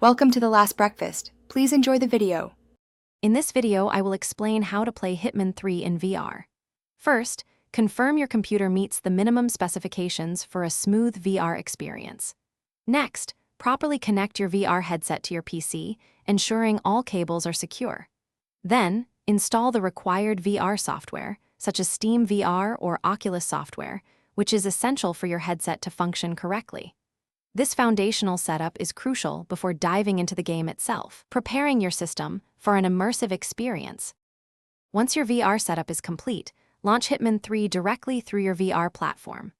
Welcome to The Last Breakfast. Please enjoy the video. In this video, I will explain how to play Hitman 3 in VR. First, confirm your computer meets the minimum specifications for a smooth VR experience. Next, properly connect your VR headset to your PC, ensuring all cables are secure. Then, install the required VR software, such as Steam VR or Oculus software, which is essential for your headset to function correctly. This foundational setup is crucial before diving into the game itself, preparing your system for an immersive experience. Once your VR setup is complete, launch Hitman 3 directly through your VR platform.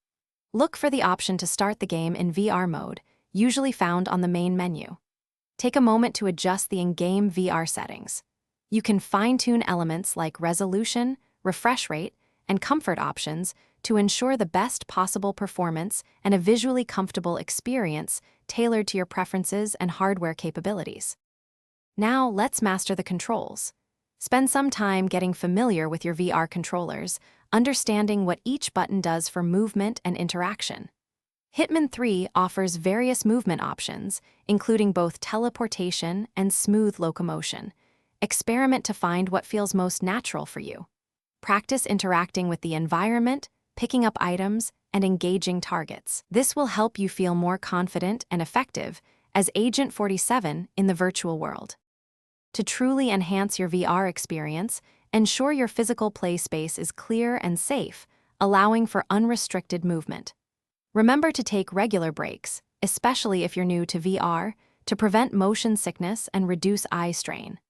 Look for the option to start the game in VR mode, usually found on the main menu. Take a moment to adjust the in-game VR settings. You can fine-tune elements like resolution, refresh rate, and comfort options to ensure the best possible performance and a visually comfortable experience tailored to your preferences and hardware capabilities. Now, let's master the controls. Spend some time getting familiar with your VR controllers, understanding what each button does for movement and interaction. Hitman 3 offers various movement options, including both teleportation and smooth locomotion. Experiment to find what feels most natural for you. Practice interacting with the environment, picking up items, and engaging targets. This will help you feel more confident and effective as Agent 47 in the virtual world. To truly enhance your VR experience, ensure your physical play space is clear and safe, allowing for unrestricted movement. Remember to take regular breaks, especially if you're new to VR, to prevent motion sickness and reduce eye strain.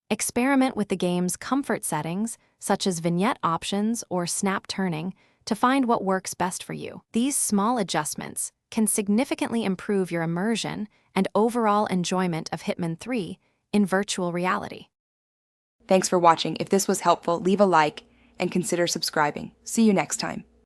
Experiment with the game's comfort settings, such as vignette options or snap turning, to find what works best for you. These small adjustments can significantly improve your immersion and overall enjoyment of Hitman 3 in virtual reality. Thanks for watching. If this was helpful, leave a like and consider subscribing. See you next time.